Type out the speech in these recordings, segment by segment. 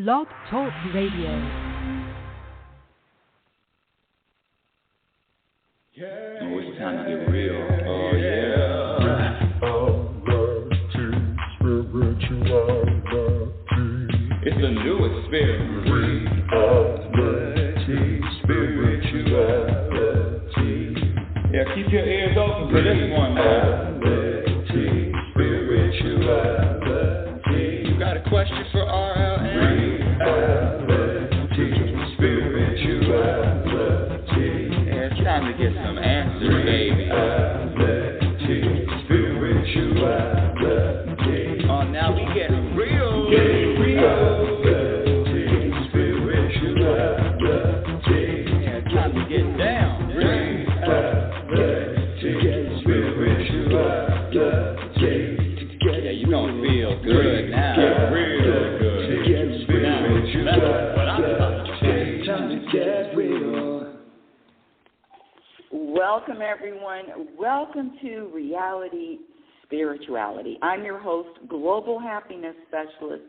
Blog Talk Radio. Oh, it's time to get real. Oh, yeah. It's the new experience. Reality, spirituality. Yeah, keep your ears open for this one, man. Reality, spirituality. You got a question for RLN? Reality, spirituality. Yeah, it's time to get some answers, baby. Reality, spirituality. Oh, now we get real. Welcome, everyone. Welcome to Reality Spirituality. I'm your host, Global Happiness Specialist.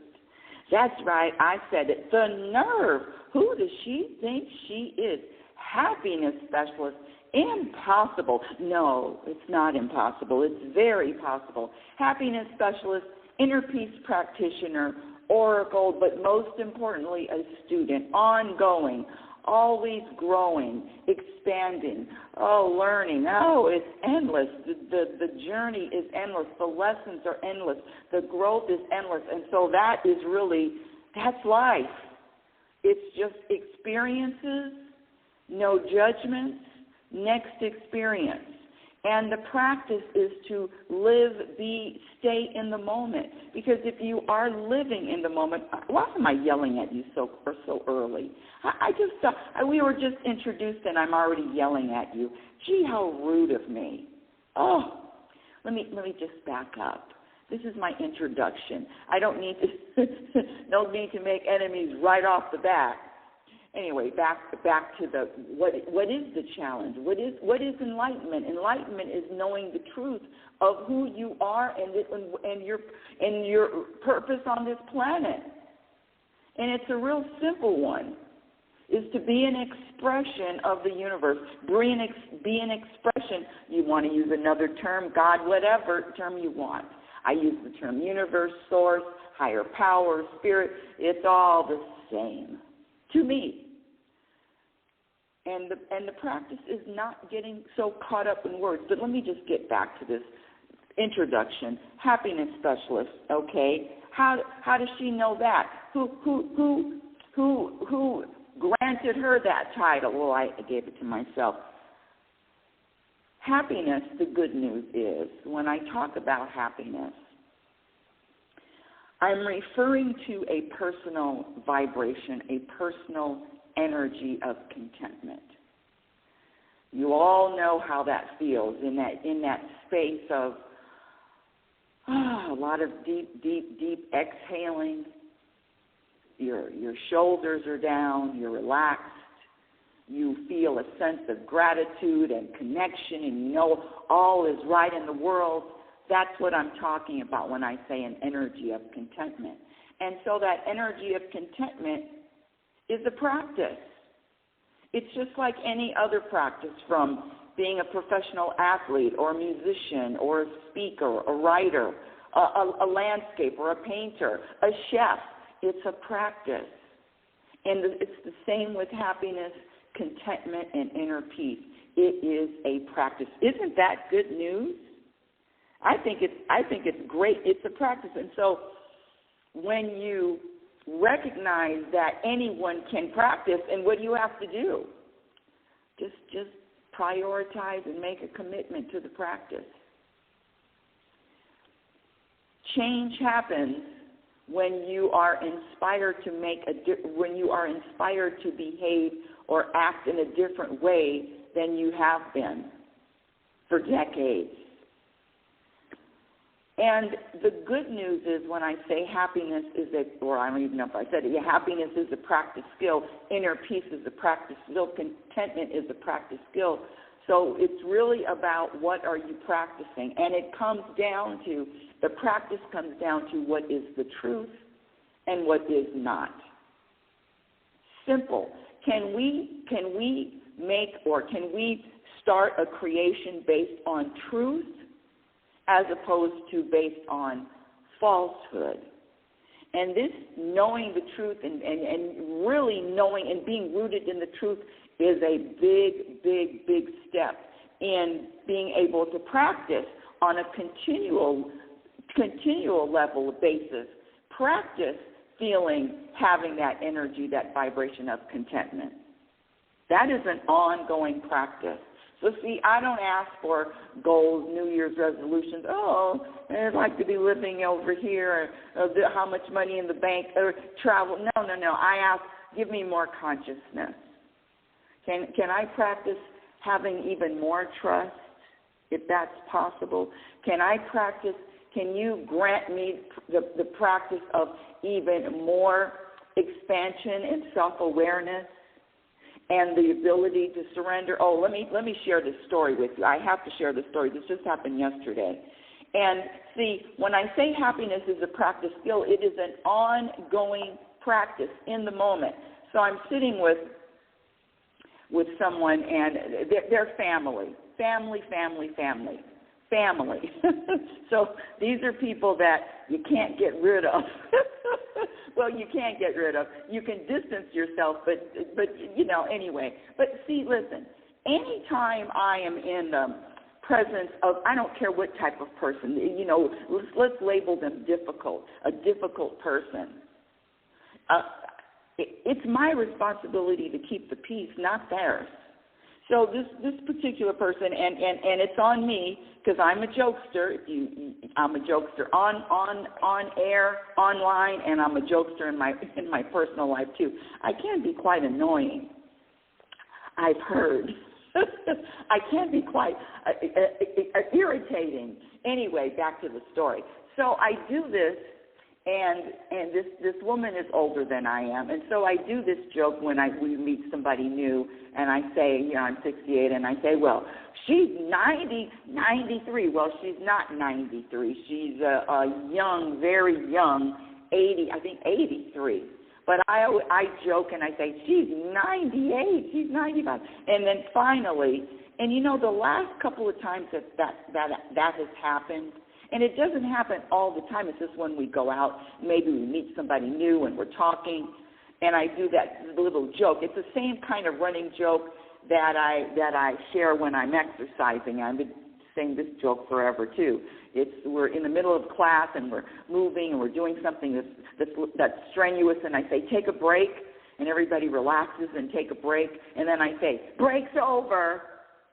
That's right, I said it. The nerve. Who does she think she is? Happiness Specialist. Impossible. No, it's not impossible. It's very possible. Happiness Specialist, Inner Peace Practitioner, Oracle, but most importantly, a student, ongoing, always growing, expanding, learning. It's endless. The journey is endless. The lessons are endless. The growth is endless. And so that's life. It's just experiences, no judgments, next experience. And the practice is to live, stay in the moment. Because if you are living in the moment, why am I yelling at you so early? We were just introduced and I'm already yelling at you. Gee, how rude of me. Let me just back up. This is my introduction. I don't need no need to make enemies right off the bat. Anyway, back to the what is the challenge? What is enlightenment? Enlightenment is knowing the truth of who you are and your purpose on this planet. And it's a real simple one. Is to be an expression of the universe. Be an expression. You want to use another term, God, whatever term you want. I use the term universe, source, higher power, spirit. It's all the same to me. And the practice is not getting so caught up in words. But let me just get back to this introduction. Happiness Specialist, okay? How does she know that? Who granted her that title? Well, I gave it to myself. Happiness, the good news is, when I talk about happiness, I'm referring to a personal vibration, a personal energy of contentment. You all know how that feels in that space of a lot of deep exhaling. Your shoulders are down, you're relaxed, you feel a sense of gratitude and connection, and you know all is right in the world. That's what I'm talking about when I say an energy of contentment. And so that energy of contentment is a practice. It's just like any other practice, from being a professional athlete or a musician or a speaker, a writer, a landscaper, a painter, a chef. It's a practice. And it's the same with happiness, contentment, and inner peace. It is a practice. Isn't that good news? I think it's great. It's a practice. And so when you recognize that anyone can practice, and what do you have to do? Just prioritize and make a commitment to the practice. Change happens when you are inspired to when you are inspired to behave or act in a different way than you have been for decades. And the good news is, when I say happiness is I don't even know if I said it, happiness is a practice skill, inner peace is a practice skill, contentment is a practice skill. So it's really about what are you practicing. And the practice comes down to what is the truth and what is not. simple. Can we make, or can we start a creation based on truth as opposed to based on falsehood? And this knowing the truth and really knowing and being rooted in the truth is a big, big, big step in being able to practice on a continual level of basis. Practice having that energy, that vibration of contentment. That is an ongoing practice. So see, I don't ask for goals, New Year's resolutions. Oh, I'd like to be living over here, or how much money in the bank, or travel. No. I ask, give me more consciousness. Can I practice having even more trust, if that's possible? Can you grant me the practice of even more expansion and self-awareness? And the ability to surrender. Oh, let me share this story with you. I have to share this story. This just happened yesterday. And see, when I say happiness is a practice skill, it is an ongoing practice in the moment. So I'm sitting with someone, and they're family. So these are people that you can't get rid of. Well, you can't get rid of. You can distance yourself, but anyway. But see, listen, anytime I am in the presence of, I don't care what type of person, let's label them difficult, a difficult person. It's my responsibility to keep the peace, not theirs. So this particular person, and it's on me, because I'm a jokester. I'm a jokester on air, online, and I'm a jokester in my personal life too. I can be quite annoying. I've heard. I can be quite irritating. Anyway, back to the story. So I do this. And this woman is older than I am, and so I do this joke when we meet somebody new, and I say, I'm 68, and I say, well, she's 93. Well, she's not 93. She's a young, very young, 80, I think 83. But I joke and I say, she's 98, she's 95. And then finally, and the last couple of times that has happened, and it doesn't happen all the time. It's just when we go out, maybe we meet somebody new and we're talking, and I do that little joke. It's the same kind of running joke that I share when I'm exercising. I've been saying this joke forever too. We're in the middle of class and we're moving and we're doing something that's strenuous, and I say, take a break, and everybody relaxes and take a break, and then I say, break's over,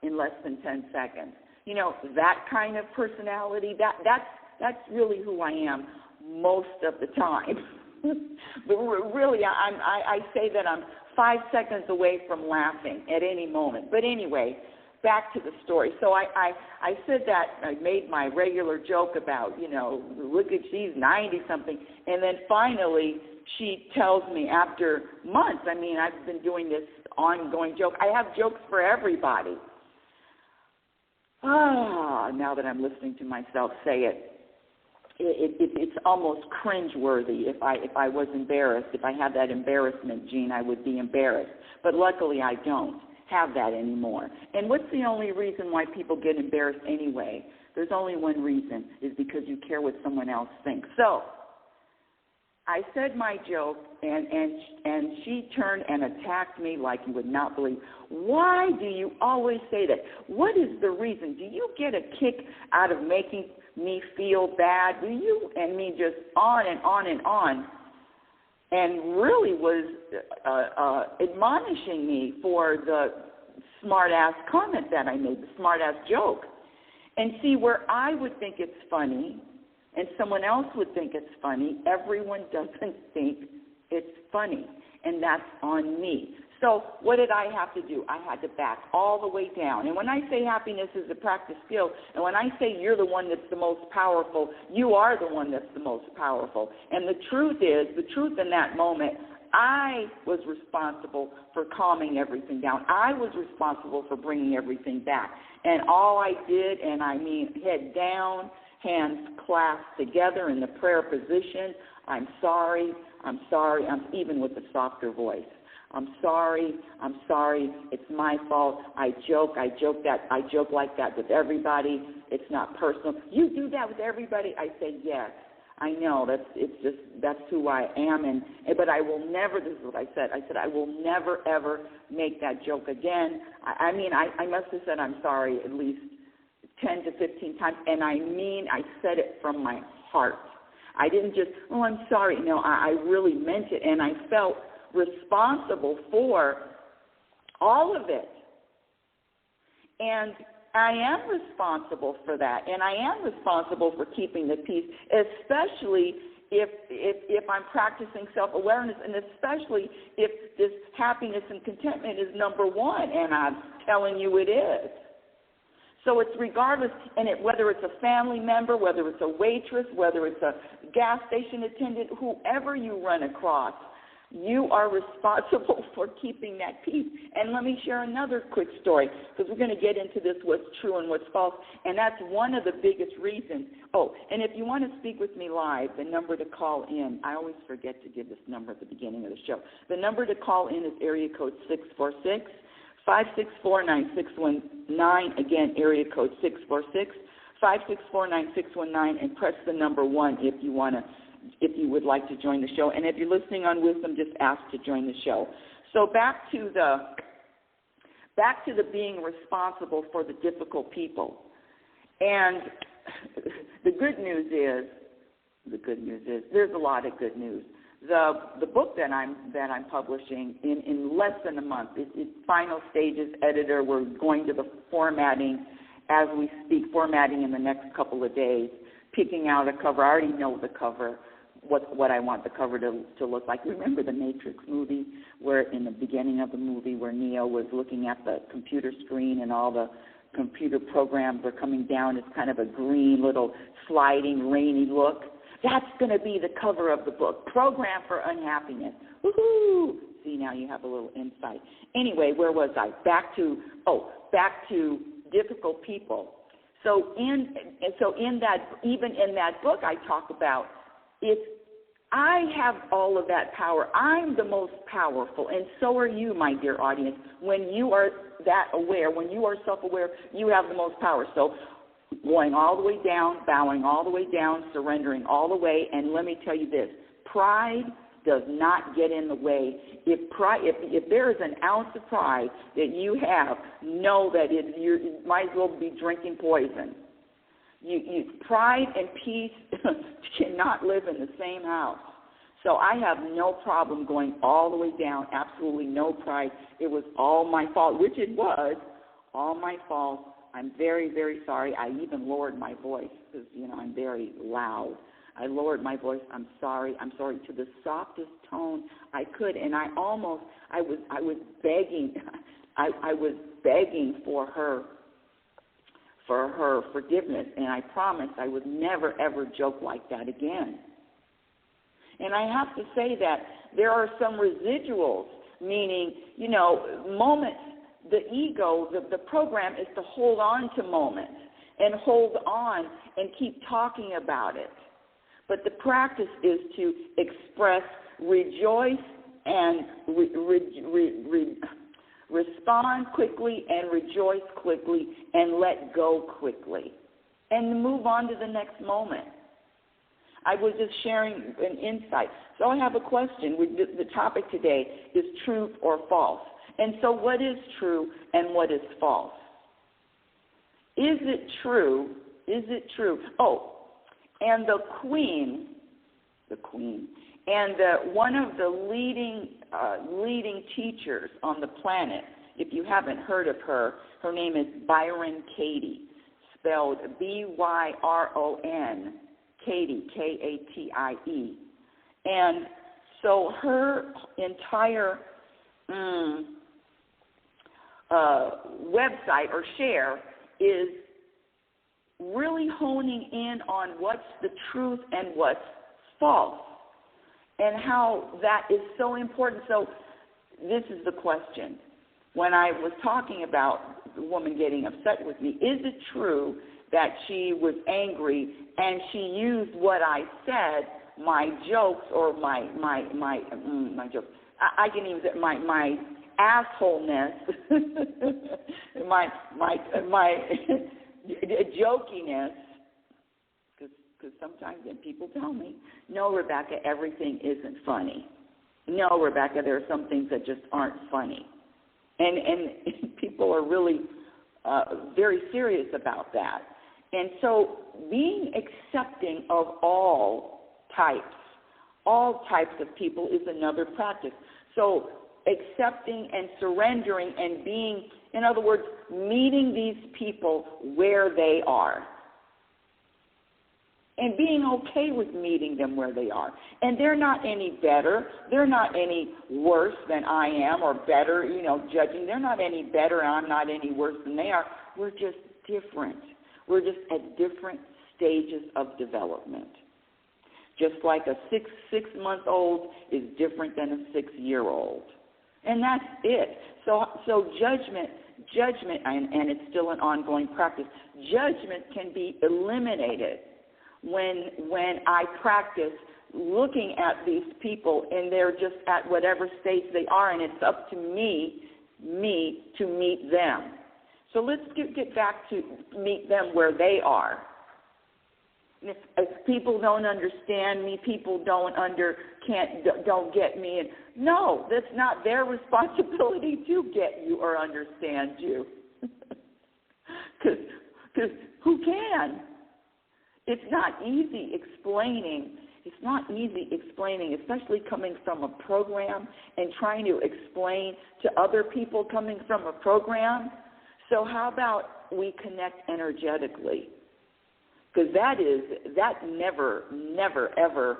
in less than 10 seconds. That kind of personality, that's really who I am most of the time. But really, I say that I'm 5 seconds away from laughing at any moment. But anyway, back to the story. So I said that, I made my regular joke about, look at, she's 90-something. And then finally, she tells me after months, I've been doing this ongoing joke. I have jokes for everybody. Now that I'm listening to myself say it, it's almost cringeworthy. If I was embarrassed, if I had that embarrassment gene, I would be embarrassed. But luckily I don't have that anymore. And what's the only reason why people get embarrassed anyway? There's only one reason, is because you care what someone else thinks. So I said my joke, and she turned and attacked me like you would not believe. Why do you always say that? What is the reason? Do you get a kick out of making me feel bad? Do you? And me just on and on and on. And really was admonishing me for the smart-ass comment that I made, the smart-ass joke. And see, where I would think it's funny and someone else would think it's funny, everyone doesn't think it's funny, and that's on me. So what did I have to do? I had to back all the way down. And when I say happiness is a practice skill, and when I say you're the one that's the most powerful, you are the one that's the most powerful. And the truth in that moment, I was responsible for calming everything down. I was responsible for bringing everything back. And all I did, and I mean head down, hands clasped together in the prayer position, I'm sorry, I'm sorry. Even with a softer voice. I'm sorry, it's my fault. I joke like that with everybody. It's not personal. You do that with everybody? I say, yes, I know, that's who I am, but I will never, this is what I said, I will never, ever make that joke again. I mean, I must have said I'm sorry at least 10 to 15 times, and I said it from my heart. I didn't just, I'm sorry. No, I really meant it, and I felt responsible for all of it. And I am responsible for that, and I am responsible for keeping the peace, especially if I'm practicing self-awareness, and especially if this happiness and contentment is number one, and I'm telling you it is. So it's regardless, and whether it's a family member, whether it's a waitress, whether it's a gas station attendant, whoever you run across, you are responsible for keeping that peace. And let me share another quick story, because we're going to get into this, what's true and what's false, and that's one of the biggest reasons. Oh, and if you want to speak with me live, the number to call in, I always forget to give this number at the beginning of the show. The number to call in is area code 646-564-9619. Again, area code 646-564-9619, and press the number 1 if you would like to join the show. And if you're listening on Wisdom, just ask to join the show. So back to the being responsible for the difficult people. And the good news is there's a lot of good news. The book that I'm publishing in less than a month, it's final stages, editor. We're going to the formatting as we speak, formatting in the next couple of days, picking out a cover. I already know the cover, what I want the cover to look like. Remember the Matrix movie, where in the beginning of the movie where Neo was looking at the computer screen and all the computer programs are coming down. It's kind of a green little sliding rainy look. That's going to be the cover of the book, Program for Unhappiness. Woohoo! See, now you have a little insight. Anyway, where was I? Back to difficult people. So in that, even in that book, I talk about I have all of that power. I'm the most powerful, and so are you, my dear audience. When you are that aware, when you are self-aware, you have the most power. So going all the way down, bowing all the way down, surrendering all the way, and let me tell you this, pride does not get in the way. If there is an ounce of pride that you have, know that you might as well be drinking poison. Pride and peace cannot live in the same house. So I have no problem going all the way down, absolutely no pride. It was all my fault, which it was, all my fault. I'm very, very sorry. I even lowered my voice because, I'm very loud. I lowered my voice. I'm sorry to the softest tone I could, and I was begging. I was begging for her forgiveness, and I promised I would never, ever joke like that again. And I have to say that there are some residuals, meaning, moments, the ego, the program is to hold on to moments and hold on and keep talking about it. But the practice is to express, rejoice, and respond quickly and rejoice quickly and let go quickly and move on to the next moment. I was just sharing an insight. So I have a question. The topic today is truth or false. And so what is true and what is false? Is it true? Oh, and the queen, and one of the leading teachers on the planet, if you haven't heard of her, her name is Byron Katie, spelled B-Y-R-O-N, Katie, K-A-T-I-E. And so her entire website or share is really honing in on what's the truth and what's false and how that is so important. So this is the question. When I was talking about the woman getting upset with me, is it true that she was angry and she used what I said my jokes or my jokes, I can even say my assholeness, my jokiness, because sometimes then people tell me, no, Rebecca, everything isn't funny. No, Rebecca, there are some things that just aren't funny. And people are really very serious about that. And so being accepting of all types of people is another practice. So accepting and surrendering and being, in other words, meeting these people where they are. And being okay with meeting them where they are. And they're not any better. They're not any worse than I am, or better, judging. They're not any better, and I'm not any worse than they are. We're just different. We're just at different stages of development. Just like a six-month-old is different than a 6-year-old. And that's it. So judgment, and it's still an ongoing practice, judgment can be eliminated when I practice looking at these people and they're just at whatever stage they are, and it's up to me to meet them. So let's get back to meet them where they are. If people don't understand me, people don't get me, and no, that's not their responsibility to get you or understand you. Because who can? It's not easy explaining. It's not easy explaining, especially coming from a program and trying to explain to other people coming from a program. So how about we connect energetically? Because that never, ever,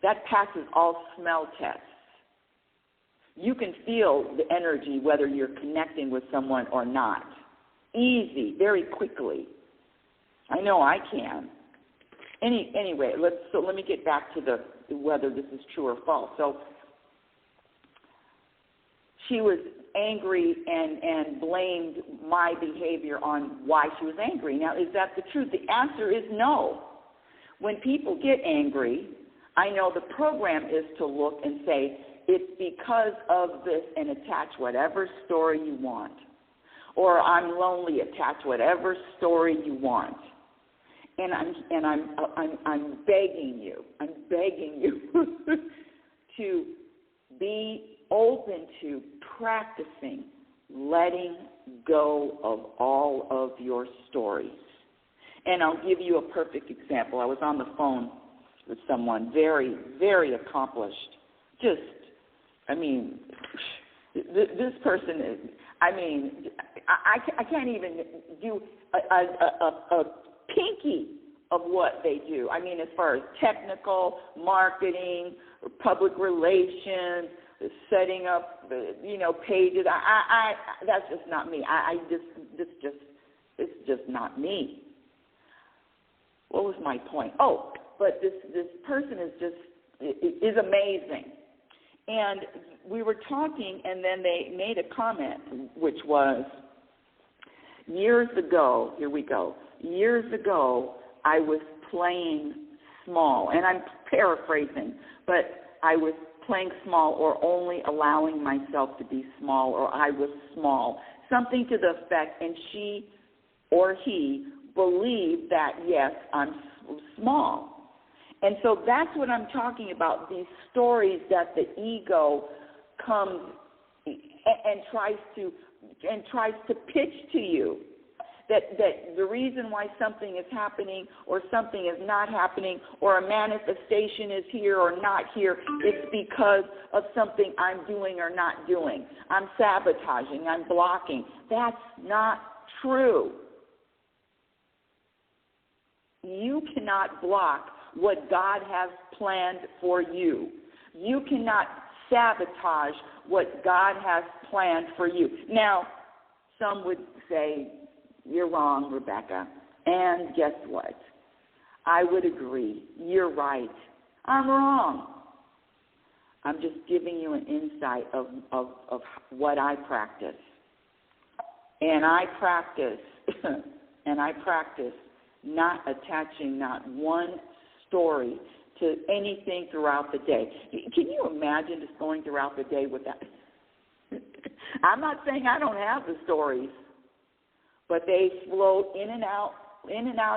that passes all smell tests. You can feel the energy whether you're connecting with someone or not. Easy, very quickly. I know I can. Anyway, let me get back to the whether this is true or false. So she was angry and blamed my behavior on why she was angry. Now, is that the truth? The answer is no. When people get angry, I know the program is to look and say, it's because of this, and attach whatever story you want. Or I'm lonely, attach whatever story you want. And I'm begging you to be open to practicing letting go of all of your stories. And I'll give you a perfect example. I was on the phone with someone very, very accomplished. This person is, I can't even do a pinky of what they do. As far as technical, marketing, public relations, setting up, pages. That's just not me. It's just not me. What was my point? Oh, but this person is amazing. And we were talking, and then they made a comment, which was, years ago, here we go, years ago, I was playing small, and I'm paraphrasing, but I was playing small or only allowing myself to be small, or I was small, something to the effect, and she or he believed that, yes, I'm small. And so that's what I'm talking about, these stories that the ego comes and tries to pitch to you. That the reason why something is happening or something is not happening or a manifestation is here or not here, it's because of something I'm doing or not doing. I'm sabotaging, I'm blocking. That's not true. You cannot block what God has planned for you. You cannot sabotage what God has planned for you. Now, some would say, you're wrong, Rebecca. And guess what? I would agree. You're right. I'm wrong. I'm just giving you an insight of what I practice. And I practice not attaching not one story to anything throughout the day. Can you imagine just going throughout the day with that? I'm not saying I don't have the stories, but they float in and out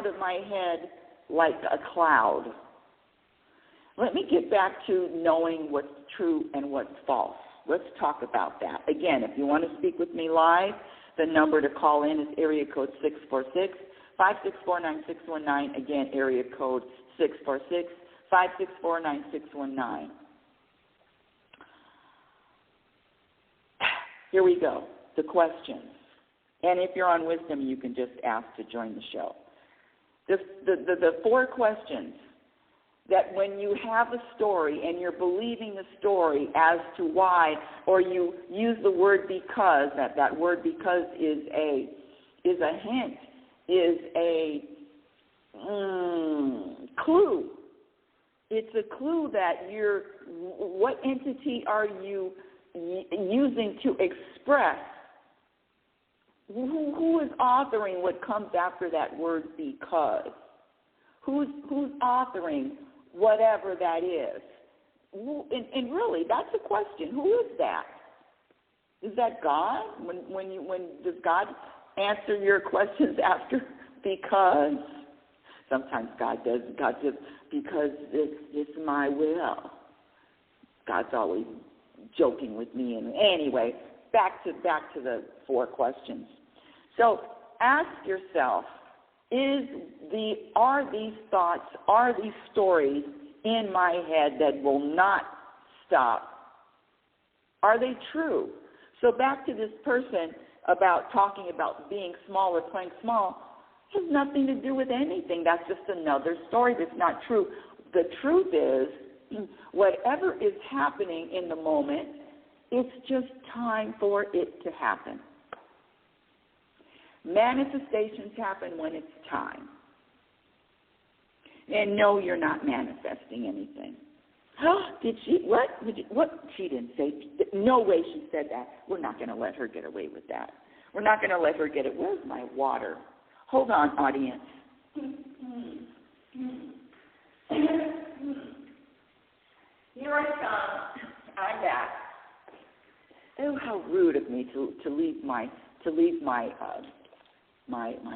of my head like a cloud. Let me get back to knowing what's true and what's false. Let's talk about that. Again, if you want to speak with me live, the number to call in is area code 646-564-9619. Again, area code 646-564-9619. Here we go, the questions. And if you're on Wisdom, you can just ask to join the show. The 4 questions that when you have a story and you're believing the story as to why, or you use the word because, that word because is a hint, is a clue. It's a clue that what entity are you using to express? Who is authoring what comes after that word because? Who's authoring whatever that is? And really, that's a question. Who is that? Is that God? When does God answer your questions after because? Sometimes God does. God just because it's my will. God's always joking with me. And anyway, back to the 4 questions. So ask yourself, are these thoughts, are these stories in my head that will not stop? Are they true? So back to this person about talking about being small or playing small, has nothing to do with anything. That's just another story that's not true. The truth is, whatever is happening in the moment, it's just time for it to happen. Manifestations happen when it's time. And no, you're not manifesting anything. Did she? What? What? She didn't say. No way she said that. We're not going to let her get away with that. We're not going to let her get it. Where's my water? Hold on, audience. Here I come. I'm back. Oh, how rude of me to leave my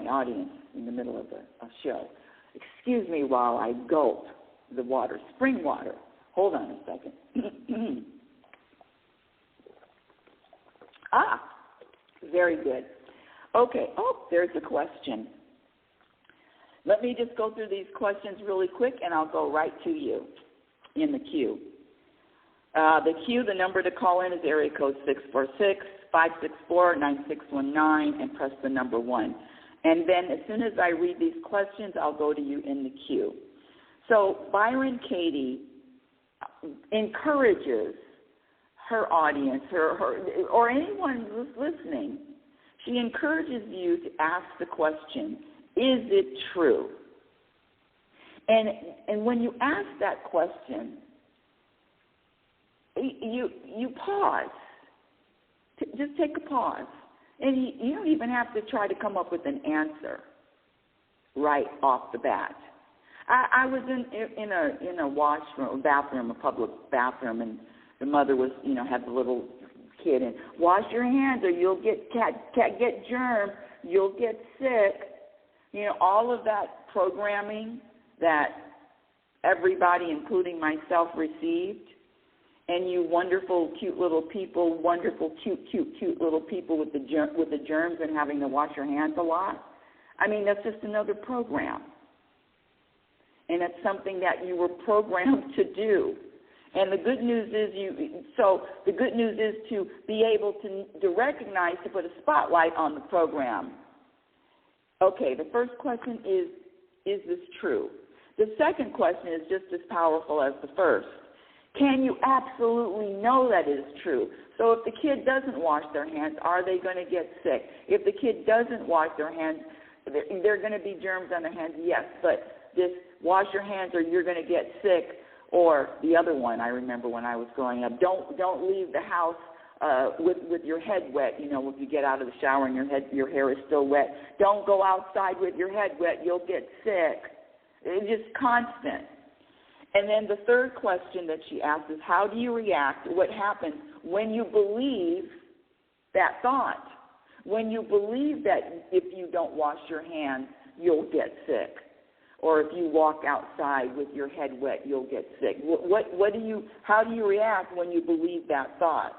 audience in the middle of a show. Excuse me while I gulp the water, spring water. Hold on a second. Very good. Okay. Oh, there's a question. Let me just go through these questions really quick, and I'll go right to you in the queue. The number to call in is area code 646-564-9619, and press the number 1. And then as soon as I read these questions, I'll go to you in the queue. So Byron Katie encourages her audience, or anyone who's listening, she encourages you to ask the question, is it true? And when you ask that question, you pause. Just take a pause. And you don't even have to try to come up with an answer right off the bat. I was in a washroom, a public bathroom, and the mother was, had the little kid, and wash your hands or you'll get germs, you'll get sick. All of that programming that everybody, including myself, received. And you wonderful, cute little people, wonderful, cute little people with the germs and having to wash your hands a lot. I mean, that's just another program. And it's something that you were programmed to do. And the good news is to be able to recognize, to put a spotlight on the program. Okay, the first question is this true? The second question is just as powerful as the first. Can you absolutely know that it is true? So if the kid doesn't wash their hands, are they going to get sick? If the kid doesn't wash their hands, there are going to be germs on their hands, yes, but this wash your hands or you're going to get sick, or the other one I remember when I was growing up, don't leave the house with your head wet. If you get out of the shower and your hair is still wet, don't go outside with your head wet. You'll get sick. It's just constant. And then the third question that she asks is, how do you react? What happens when you believe that thought? When you believe that if you don't wash your hands, you'll get sick, or if you walk outside with your head wet, you'll get sick. How do you react when you believe that thought?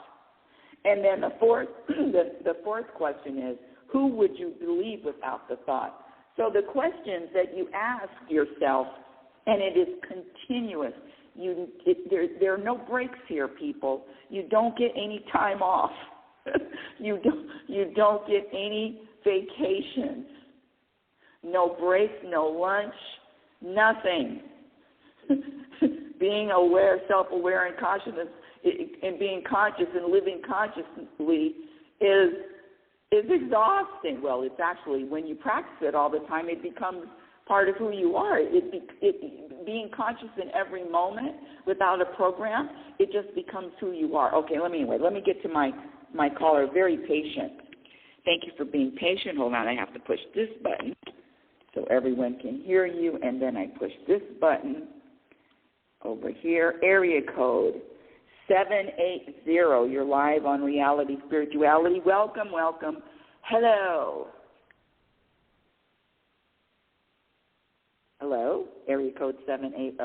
And then the fourth question is, who would you believe without the thought? So the questions that you ask yourself, and it is continuous. There are no breaks here, people. You don't get any time off. You don't get any vacations. No breaks, no lunch, nothing. Being aware, self-aware, and consciousness, and being conscious and living consciously is exhausting. Well, it's actually, when you practice it all the time, it becomes part of who you are. Being conscious in every moment without a program, it just becomes who you are. Okay, let me get to my caller. Very patient. Thank you for being patient. Hold on, I have to push this button so everyone can hear you, and then I push this button over here. Area code 780. You're live on Reality Spirituality. Welcome, welcome. Hello. Hello, area code 780.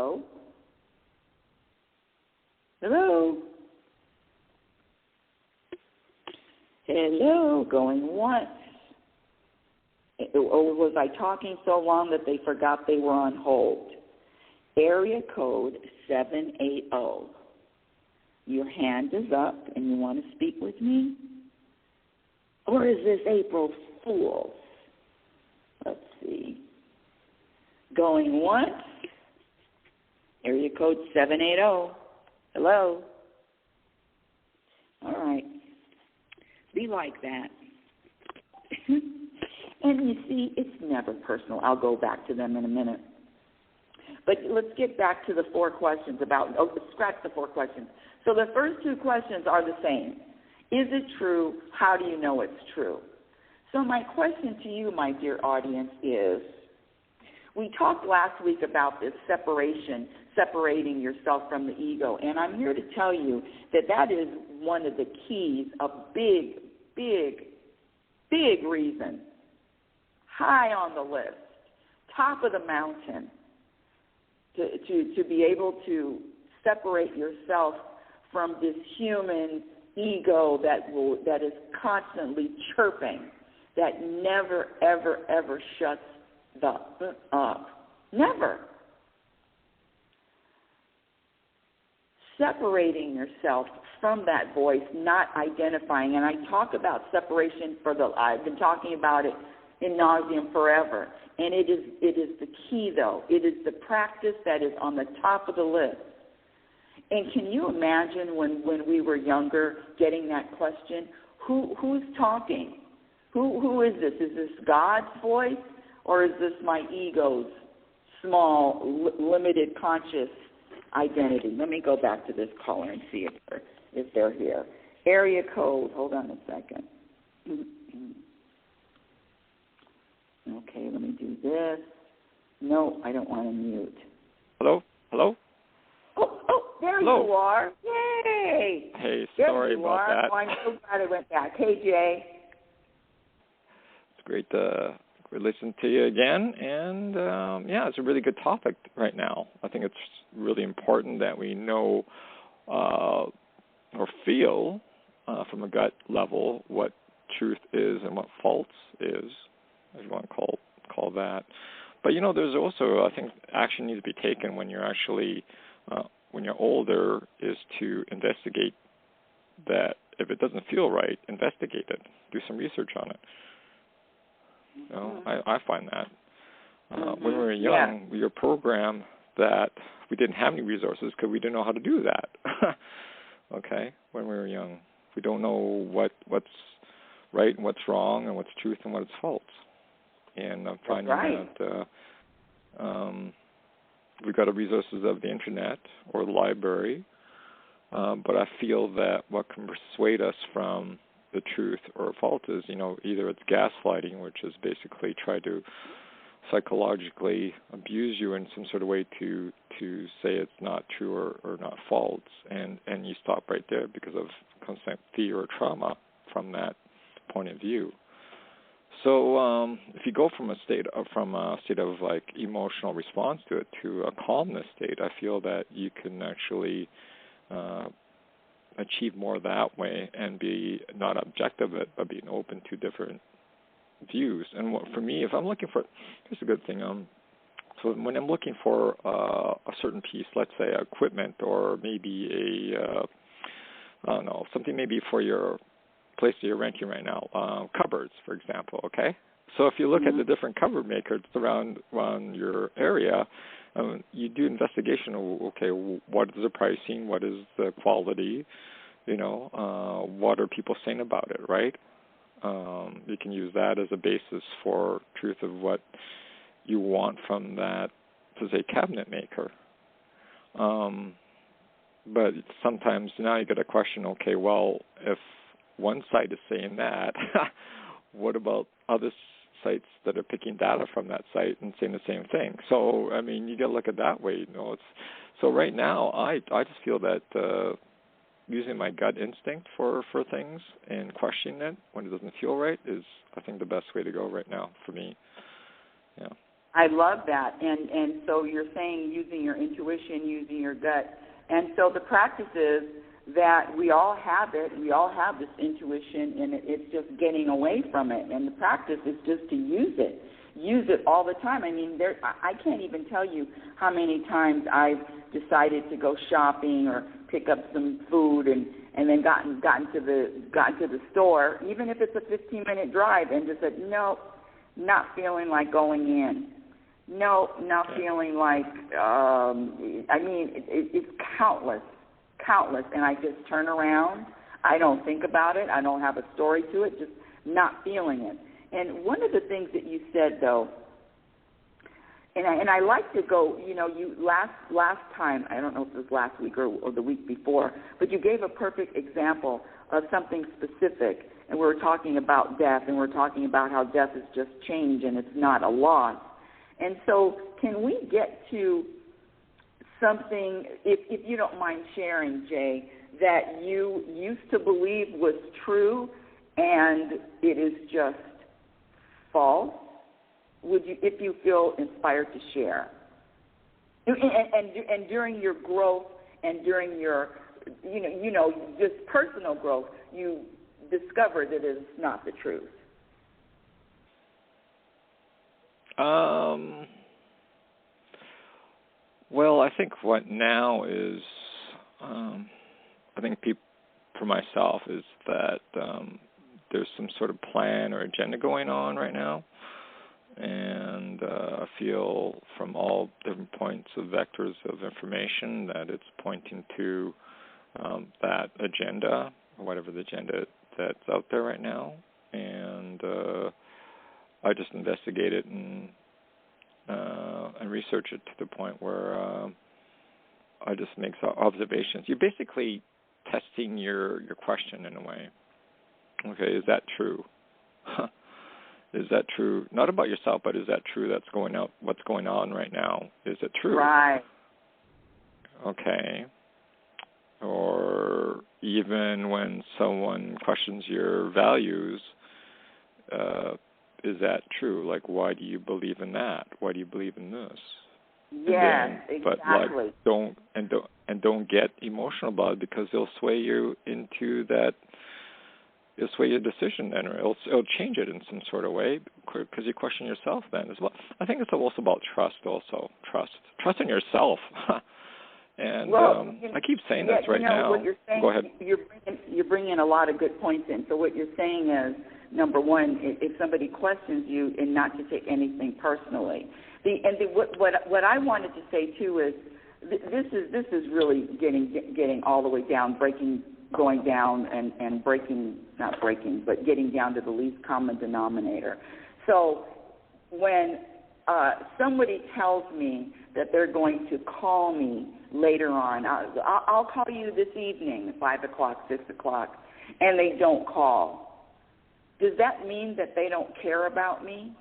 Hello. Hello, going once. Or was I talking so long that they forgot they were on hold? Area code 780. Your hand is up and you want to speak with me? Or is this April Fool's? Let's see. Going once. Area code 780. Hello. All right. Be like that. And you see, it's never personal. I'll go back to them in a minute. But let's get back to the four questions scratch the four questions. So the first two questions are the same. Is it true? How do you know it's true? So my question to you, my dear audience, is, we talked last week about this separating yourself from the ego, and I'm here to tell you that is one of the keys, a big, big, big reason, high on the list, top of the mountain, to be able to separate yourself from this human ego that is constantly chirping, that never, ever, ever shuts up. Never. Separating yourself from that voice, not identifying. And I talk about separation I've been talking about it in nauseam forever. And it is the key, though. It is the practice that is on the top of the list. And can you imagine when we were younger getting that question? Who's talking? Who is this? Is this God's voice? Or is this my ego's small, limited conscious identity? Let me go back to this caller and see if they're here. Area code, hold on a second. Okay, let me do this. No, I don't want to mute. Hello? Oh, there Hello. You are. Yay! Hey, there sorry you about are. that. Oh, I'm so glad I went back. Hey, Jay. It's great to listen to you again, and it's a really good topic right now. I think it's really important that we know or feel from a gut level what truth is and what false is, if you want to call that. But there's also, I think, action needs to be taken when you're actually when you're older, is to investigate that. If it doesn't feel right, investigate it. Do some research on it. I find that when we were young, we were programmed that we didn't have any resources because we didn't know how to do that. Okay, when we were young, we don't know what's right and what's wrong and what's truth and what's false. And I'm finding that we've got the resources of the internet or the library, but I feel that what can persuade us from the truth or fault is, either it's gaslighting, which is basically try to psychologically abuse you in some sort of way to say it's not true or not false, and you stop right there because of constant fear or trauma from that point of view. So if you go from a state of like emotional response to it to a calmness state, I feel that you can actually achieve more that way and be not objective, but being open to different views. And for me, if I'm looking for, here's a good thing. So when I'm looking for a certain piece, let's say equipment or maybe I don't know, something maybe for your place that you're renting right now, cupboards, for example, okay? So if you look at the different cupboard makers around your area, you do investigation of, okay, what is the pricing, what is the quality, what are people saying about it, right? You can use that as a basis for truth of what you want from that, to say, cabinet maker. But sometimes now you get a question, okay, well, if one site is saying that, what about other sites that are picking data from that site and saying the same thing? So, I mean, you got to look at it that way. So right now, I just feel that using my gut instinct for things and questioning it when it doesn't feel right is, I think, the best way to go right now for me. Yeah. I love that. And so you're saying using your intuition, using your gut. And so the practice is that we all have it. We all have this intuition, and it's just getting away from it. And the practice is just to use it. Use it all the time. I mean, I can't even tell you how many times I've decided to go shopping or pick up some food and then gotten to the store, even if it's a 15-minute drive, and just said, no, not feeling like going in. No, not feeling like, it's countless, and I just turn around. I don't think about it. I don't have a story to it, just not feeling it. And one of the things that you said, though, and I like to go, you last time, I don't know if it was last week or the week before, but you gave a perfect example of something specific, and we were talking about death, and we're talking about how death is just change and it's not a loss. And so can we get to something, if you don't mind sharing, Jay, that you used to believe was true and it is just false? Would you, if you feel inspired to share? And during your growth and during your, just personal growth, you discover that it's not the truth. Well, I think what now is, I think for myself, is that there's some sort of plan or agenda going on right now. And I feel from all different points of vectors of information that it's pointing to that agenda, or whatever the agenda that's out there right now. And I just investigate it and research it to the point where I just make observations. You're basically testing your question in a way. Okay, is that true? Is that true? Not about yourself, but is that true? That's going out. What's going on right now? Is it true? Right. Okay. Or even when someone questions your values, is that true? Like, why do you believe in that? Why do you believe in this? Yes, exactly. But don't get emotional about it, because they'll sway you into that. It'll sway your decision then, or it'll change it in some sort of way, because you question yourself then as well. I think it's also about trust. Trust in yourself. And I keep saying this right now. What you're saying, go ahead. You're bringing a lot of good points in. So what you're saying is, number one, if somebody questions you, and not to take anything personally. What I wanted to say too is, this is really getting all the way down, going down and breaking, not breaking, but getting down to the least common denominator. So when somebody tells me that they're going to call me later on, I'll call you this evening, 5 o'clock, 6 o'clock, and they don't call, does that mean that they don't care about me?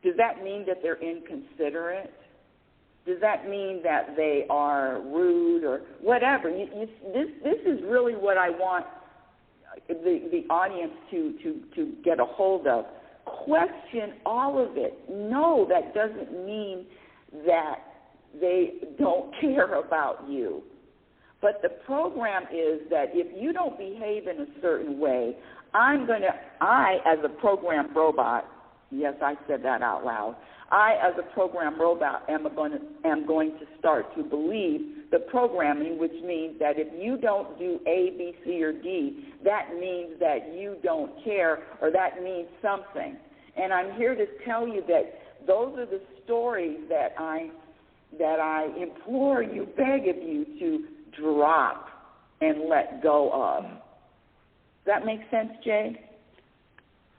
Does that mean that they're inconsiderate? Does that mean that they are rude or whatever? This is really what I want the audience to get a hold of. Question all of it. No, that doesn't mean that they don't care about you. But the program is that if you don't behave in a certain way, I as a program robot, yes, I said that out loud, I as a program robot am going to start to believe the programming, which means that if you don't do A, B, C, or D, that means that you don't care or that means something. And I'm here to tell you that those are the stories that I implore you, beg of you to drop and let go of. Does that make sense, Jay?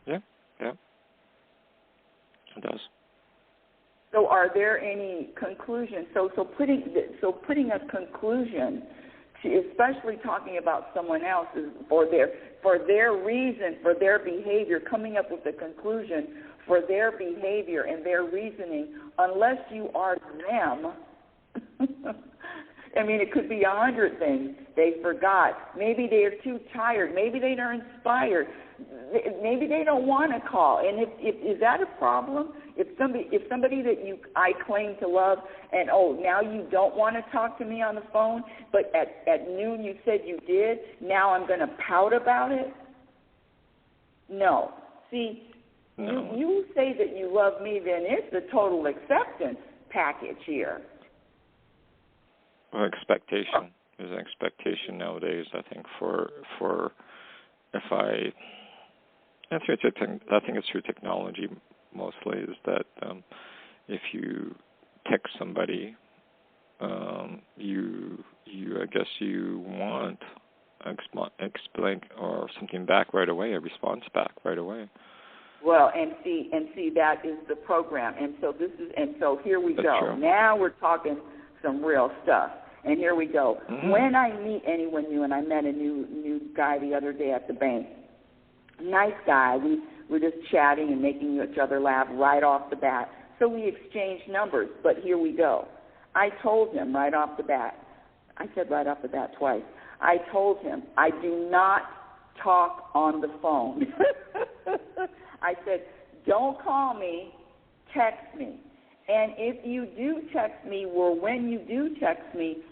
Yeah, it does. So are there any conclusions? So putting a conclusion to, especially talking about someone else, for their reason, for their behavior, coming up with a conclusion for their behavior and their reasoning, unless you are them. I mean, it could be 100 things. They forgot. Maybe they are too tired. Maybe they are inspired. Maybe they don't want to call. And is that a problem? If somebody that I claim to love, and now you don't want to talk to me on the phone, but at noon you said you did. Now I'm going to pout about it. No. See, no. You say that you love me, then it's a total acceptance package here. Well, expectation. There's an expectation nowadays, I think, I think it's through technology mostly, is that if you text somebody, I guess you want explain or something back right away, a response back right away. Well, and see that is the program, and so here we That's go. True. Now we're talking some real stuff. And here we go. Mm-hmm. When I meet anyone new, and I met a new guy the other day at the bank, nice guy. We were just chatting and making each other laugh right off the bat. So we exchanged numbers, but here we go. I told him right off the bat, I said right off the bat twice, I told him, I do not talk on the phone. I said, don't call me, text me. And if you do text me, or when you do text me,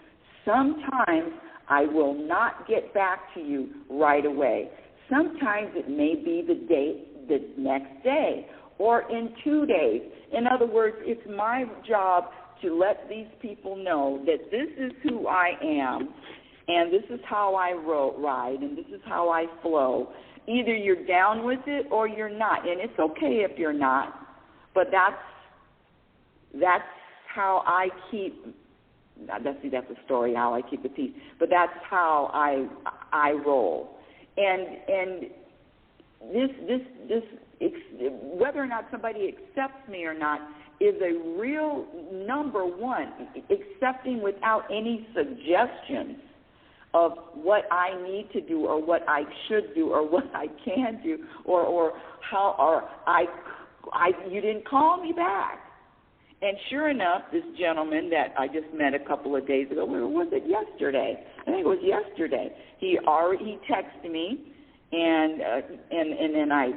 sometimes I will not get back to you right away. Sometimes it may be the next day or in 2 days. In other words, it's my job to let these people know that this is who I am and this is how I ride and this is how I flow. Either you're down with it or you're not. And it's okay if you're not, but that's how I keep. That's a story how I keep the peace. But that's how I roll. And this whether or not somebody accepts me or not is a real number one. Accepting without any suggestions of what I need to do or what I should do or what I can do or how you didn't call me back. And sure enough, this gentleman that I just met a couple of days ago, or was it yesterday? I think it was yesterday. He texted me, and then I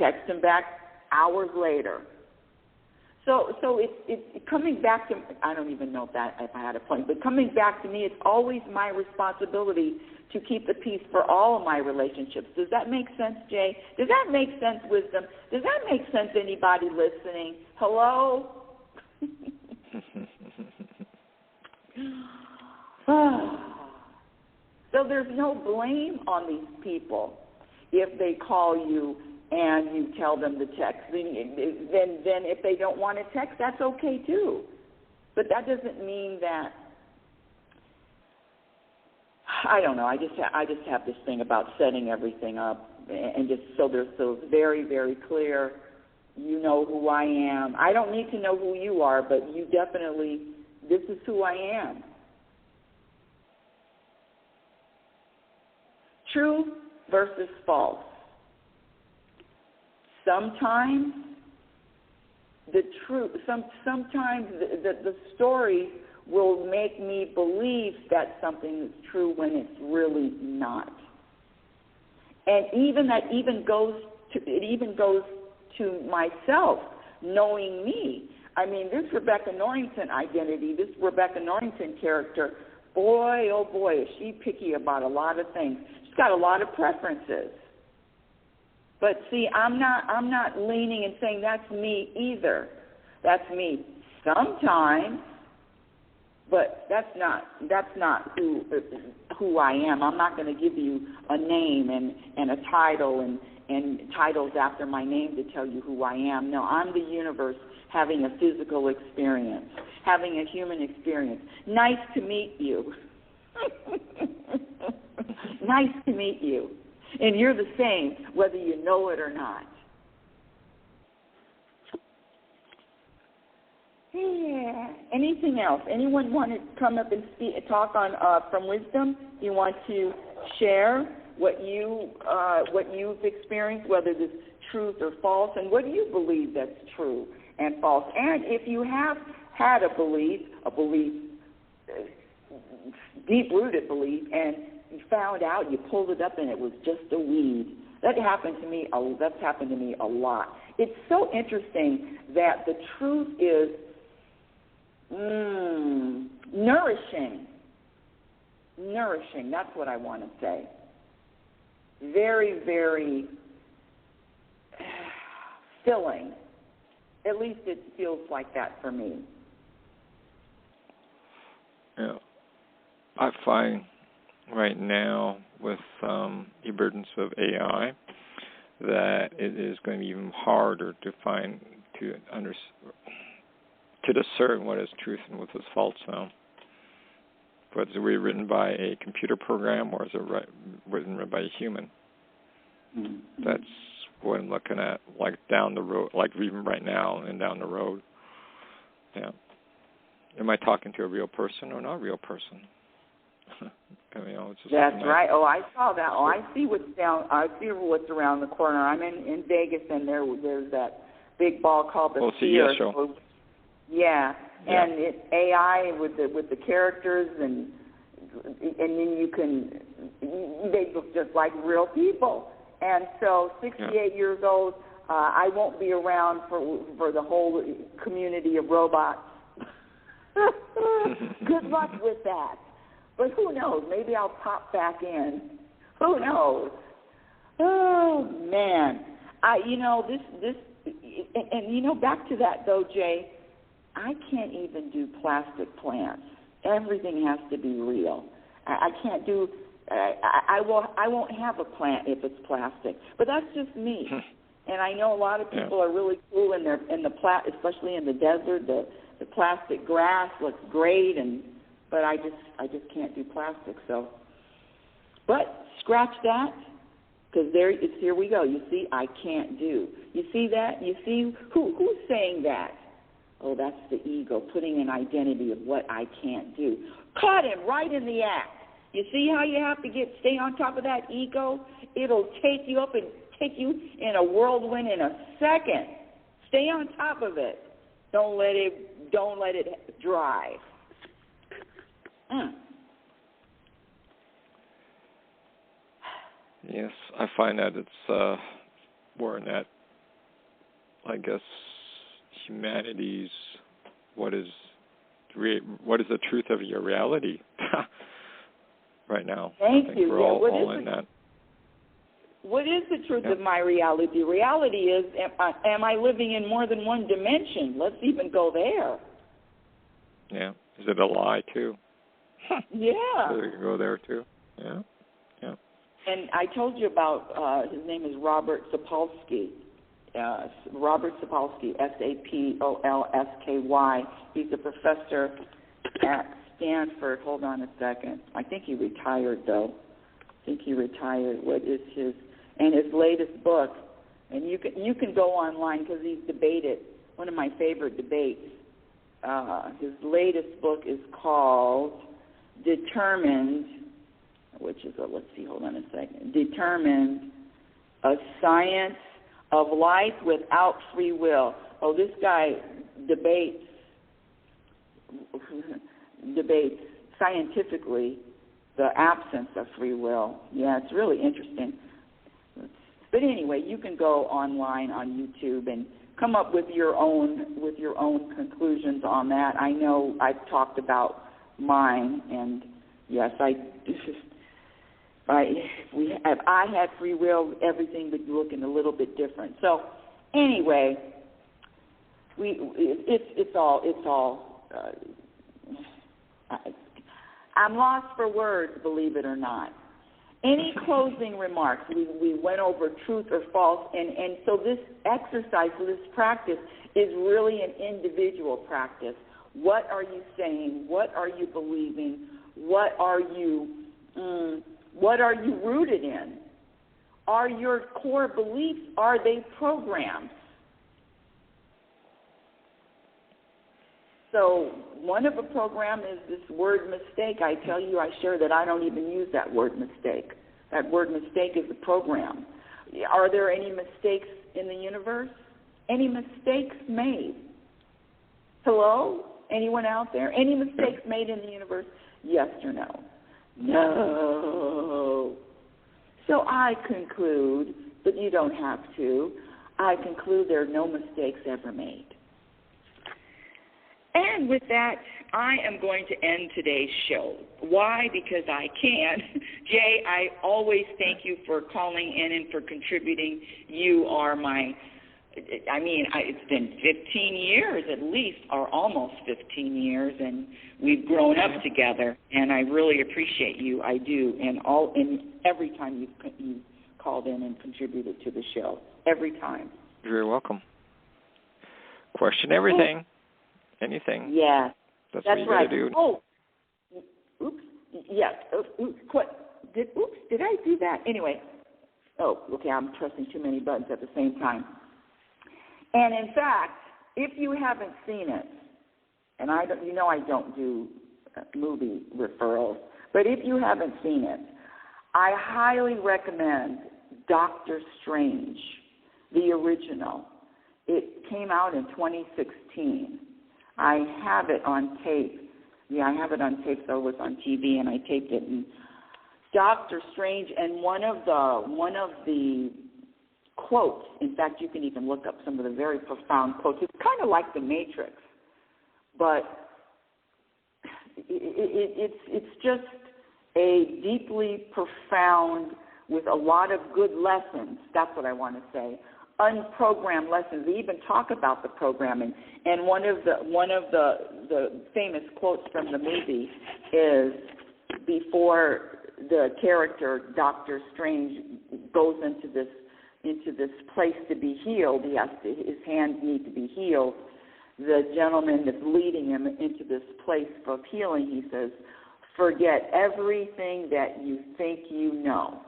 texted him back hours later. So it's coming back to, I don't even know if I had a point, but coming back to me, it's always my responsibility to keep the peace for all of my relationships. Does that make sense, Jay? Does that make sense, Wisdom? Does that make sense, anybody listening? Hello? So there's no blame on these people if they call you and you tell them to text. Then if they don't want to text, that's okay too. But that doesn't mean that, I don't know, I just have this thing about setting everything up and just so it's very, very clear. You know who I am. I don't need to know who you are, but you definitely, this is who I am. True versus false. Sometimes the truth. Sometimes the story will make me believe that something is true when it's really not. And it even goes to myself, knowing me. I mean, this Rebecca Norrington identity, this Rebecca Norrington character, boy, oh boy, is she picky about a lot of things. She's got a lot of preferences. But see, I'm not leaning and saying that's me either. That's me sometimes, but that's not who I am. I'm not going to give you a name and a title and titles after my name to tell you who I am. No, I'm the universe having a physical experience, having a human experience. Nice to meet you. Nice to meet you. And you're the same, whether you know it or not. Yeah. Anything else? Anyone want to come up and talk on from wisdom? You want to share what you've experienced, whether it's truth or false, and what do you believe that's true and false? And if you have had a belief, deep-rooted belief, and you found out, you pulled it up, and it was just a weed. That's happened to me a lot. It's so interesting that the truth is nourishing. Nourishing, that's what I want to say. Very, very filling. At least it feels like that for me. Yeah. I find right now with the emergence of AI that it is going to be even harder to discern what is truth and what is false now. Whether it's written by a computer program or is it written by a human. Mm-hmm. That's what I'm looking at, like down the road, like even right now and down the road. Yeah. Am I talking to a real person or not a real person? It's just that's right. Oh, I saw that. Oh, I see what's around the corner. I'm in Vegas, and there's that big ball called the Sphere. Show. Yeah, and it's AI with the characters, and then they look just like real people. And so, 68 years old, I won't be around for the whole community of robots. Good luck with that. But who knows? Maybe I'll pop back in. Who knows? Oh man, back to that though, Jay. I can't even do plastic plants. Everything has to be real. I can't do. I won't have a plant if it's plastic. But that's just me. And I know a lot of people are really cool especially in the desert. The plastic grass looks great, but I just can't do plastic. So, but scratch that, because here we go. You see, I can't do. You see that? You see who's saying that? Oh, that's the ego putting an identity of what I can't do. Caught him right in the act. You see how you have to stay on top of that ego? It'll take you up and take you in a whirlwind in a second. Stay on top of it. Don't let it drive. Yes, I find that it's more in that, I guess, humanity's what is the truth of your reality right now. Thank you. We're all in that. What is the truth of my reality? Reality is, am I living in more than one dimension? Let's even go there. Yeah. Is it a lie, too? Yeah. So you can go there, too. Yeah. Yeah. And I told you about, his name is Robert Sapolsky. Robert Sapolsky, Sapolsky. He's a professor at Stanford. Hold on a second. I think he retired, though. What is his... And his latest book, and you can go online because he's debated, one of my favorite debates. His latest book is called Determined, Determined, A Science of Life Without Free Will. this guy debates scientifically the absence of free will. Yeah, it's really interesting. But anyway, you can go online on YouTube and come up with your own conclusions on that. I know I've talked about mine, and yes, if I had free will, everything would be looking a little bit different. So anyway, it's all. I'm lost for words, believe it or not. Any closing remarks? We went over truth or false, and so this exercise, this practice, is really an individual practice. What are you saying? What are you believing? What are you rooted in? Are your core beliefs, are they programs? So one of the program is this word mistake. I tell you, I share that I don't even use that word mistake. That word mistake is a program. Are there any mistakes in the universe? Any mistakes made? Hello? Anyone out there? Any mistakes made in the universe? Yes or no? No. So I conclude, but you don't have to, I conclude there are no mistakes ever made. And with that, I am going to end today's show. Why? Because I can. Jay, I always thank you for calling in and for contributing. You are it's been 15 years at least, or almost 15 years, and we've grown up together, and I really appreciate you. I do, and every time you've called in and contributed to the show, every time. You're very welcome. Question everything. Anything. Yeah. That's right. What you do. Oh, oops. Yes. Did I do that? Anyway. Oh, okay. I'm pressing too many buttons at the same time. And in fact, if you haven't seen it, and I don't do movie referrals, but if you haven't seen it, I highly recommend Doctor Strange, the original. It came out in 2016. I have it on tape. Yeah, I have it on tape, so it was on TV, and I taped it. And Doctor Strange, and one of the quotes, in fact, you can even look up some of the very profound quotes. It's kind of like The Matrix, but it's just a deeply profound, with a lot of good lessons. That's what I want to say. Unprogrammed lessons. They even talk about the programming. And one of the famous quotes from the movie is, before the character Doctor Strange goes into this place to be healed, his hands need to be healed. The gentleman that's leading him into this place of healing, he says, "Forget everything that you think you know.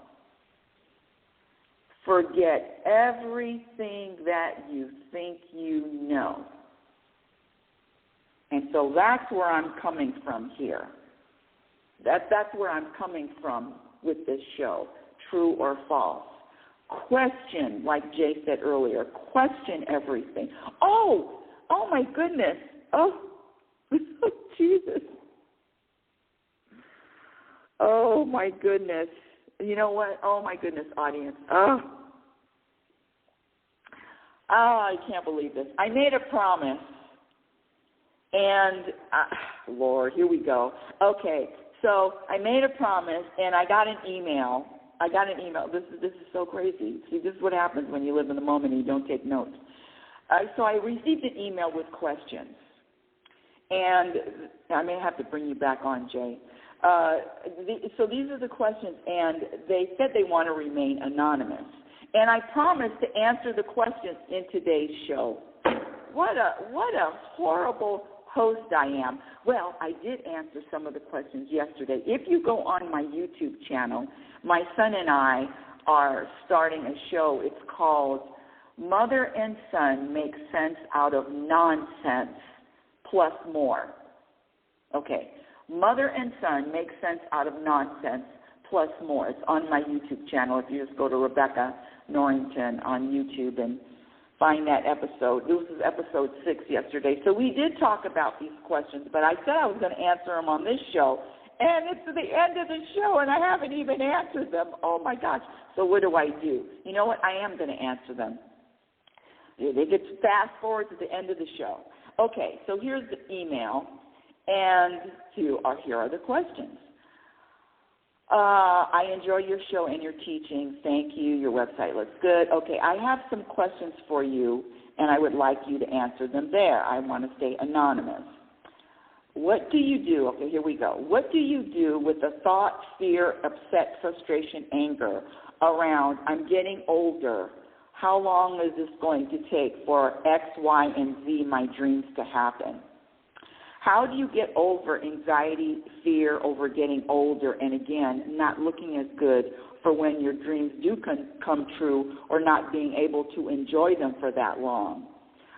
Forget everything that you think you know." And so that's where I'm coming from here. That's where I'm coming from with this show, true or false. Question, like Jay said earlier, question everything. Oh my goodness. Oh, Jesus. Oh, my goodness. You know what? Oh, my goodness, audience. I can't believe this. I made a promise, and, Lord, here we go. Okay, so I made a promise, and I got an email. This is so crazy. See, this is what happens when you live in the moment and you don't take notes. So I received an email with questions, and I may have to bring you back on, Jay. So these are the questions, and they said they want to remain anonymous. And I promised to answer the questions in today's show. What a horrible host I am. Well, I did answer some of the questions yesterday. If you go on my YouTube channel, my son and I are starting a show. It's called Mother and Son Make Sense Out of Nonsense Plus More. Okay. Mother and Son Make Sense Out of Nonsense Plus More. It's on my YouTube channel. If you just go to Rebecca Norrington on YouTube and find that episode. This was episode 6 yesterday. So we did talk about these questions, but I said I was going to answer them on this show, and it's the end of the show, and I haven't even answered them. Oh, my gosh. So what do? You know what? I am going to answer them. They get fast forward to the end of the show. Okay, so here's the email, and here are the questions. I enjoy your show and your teaching. Thank you. Your website looks good. Okay, I have some questions for you, and I would like you to answer them there. I want to stay anonymous. What do you do? Okay, here we go. What do you do with the thought, fear, upset, frustration, anger around, I'm getting older? How long is this going to take for X, Y, and Z, my dreams, to happen? How do you get over anxiety, fear over getting older, and again, not looking as good for when your dreams do come true or not being able to enjoy them for that long?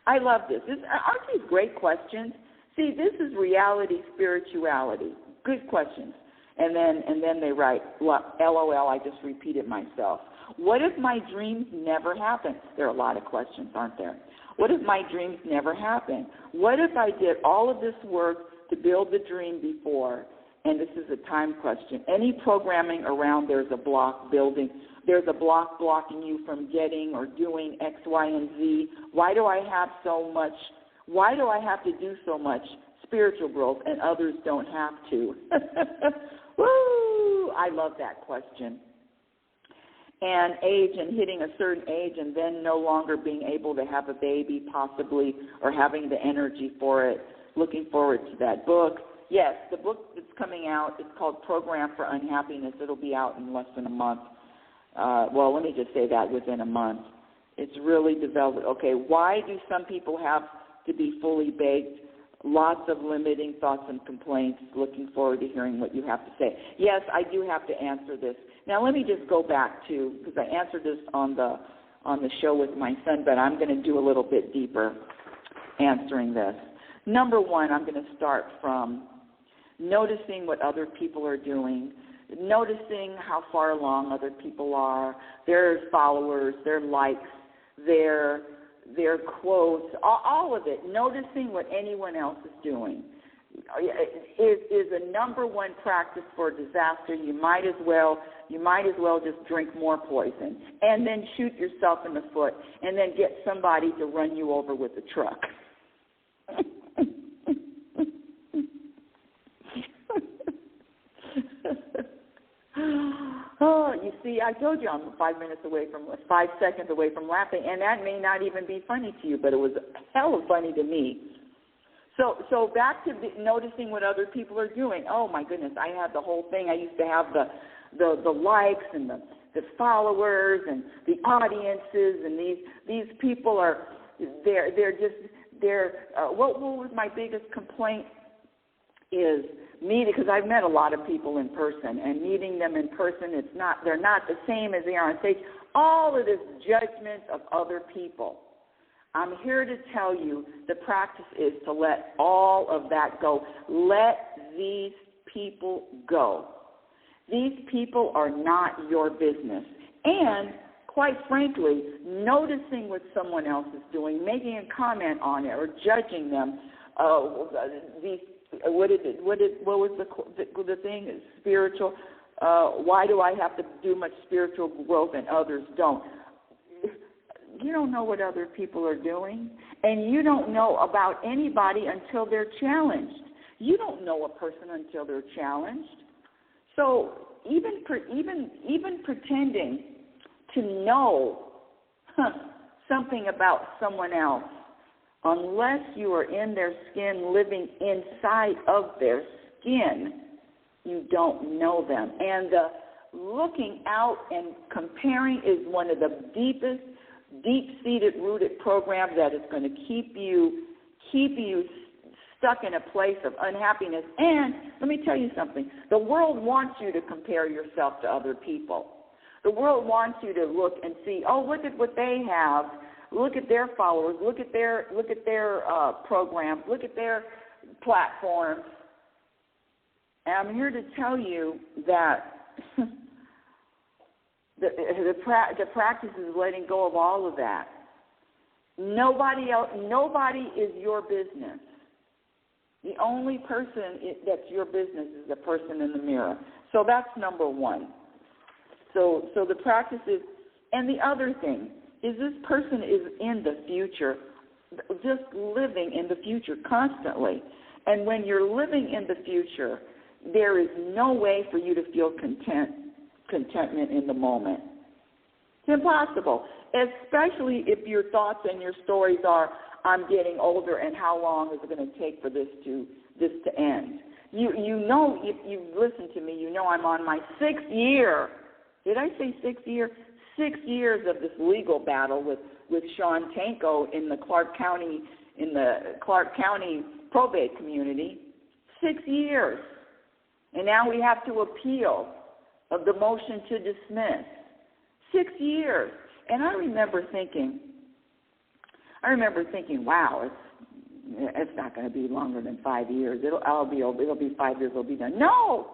I love this. Aren't these great questions? See, this is reality spirituality. Good questions. And then they write, LOL, I just repeated myself. What if my dreams never happen? There are a lot of questions, aren't there? What if my dreams never happen? What if I did all of this work to build the dream before? And this is a time question. Any programming around there's a block blocking you from getting or doing X, Y, and Z. Why do I have to do so much spiritual growth and others don't have to? Woo! I love that question. And age and hitting a certain age and then no longer being able to have a baby possibly or having the energy for it. Looking forward to that book. Yes, the book that's coming out is called Program for Unhappiness. It'll be out in less than a month. Well, let me just say that within a month. It's really developed. Okay, why do some people have to be fully baked? Lots of limiting thoughts and complaints. Looking forward to hearing what you have to say. Yes, I do have to answer this. Now, let me just go back to, because I answered this on the show with my son, but I'm going to do a little bit deeper answering this. Number one, I'm going to start from noticing what other people are doing, noticing how far along other people are, their followers, their likes, their quotes, all of it, noticing what anyone else is doing is a number one practice for disaster. You might as well just drink more poison and then shoot yourself in the foot and then get somebody to run you over with a truck. Oh, you see, I told you I'm 5 seconds away from laughing, and that may not even be funny to you, but it was hell of funny to me. So back to noticing what other people are doing. Oh my goodness, I had the whole thing. I used to have the likes and the followers and the audiences, and these people are what was my biggest complaint is meeting, because I've met a lot of people in person, and meeting them in person, they're not the same as they are on stage. All of this judgment of other people. I'm here to tell you the practice is to let all of that go. Let these people go. These people are not your business. And quite frankly, noticing what someone else is doing, making a comment on it, or judging them, what was the thing? Spiritual. Why do I have to do much spiritual growth and others don't? You don't know what other people are doing, and you don't know about anybody until they're challenged. You don't know a person until they're challenged. So even pretending to know something about someone else, unless you are in their skin, living inside of their skin, you don't know them. And the looking out and comparing is one of the deepest, deep-seated, rooted programs that is going to keep you stuck in a place of unhappiness. And let me tell you something. The world wants you to compare yourself to other people. The world wants you to look and see, look at what they have. Look at their followers. Look at their programs. Look at their platforms. And I'm here to tell you that the practice is letting go of all of that Nobody else. Nobody is your business. The only person that's your business is the person in the mirror. So that's number one. So the practice is, and the other thing is this person is in the future, just living in the future constantly. And when you're living in the future, there is no way for you to feel contentment in the moment. It's impossible, especially if your thoughts and your stories are, I'm getting older and how long is it going to take for this to end? You know, if you've listened to me, you know I'm on my 6th year. Did I say 6th year? 6 years of this legal battle with Sean Tanko in the Clark County probate community. 6 years. And now we have to appeal of the motion to dismiss. 6 years. And I remember thinking, wow, it's not going to be longer than 5 years. It'll be 5 years, it'll be done. No!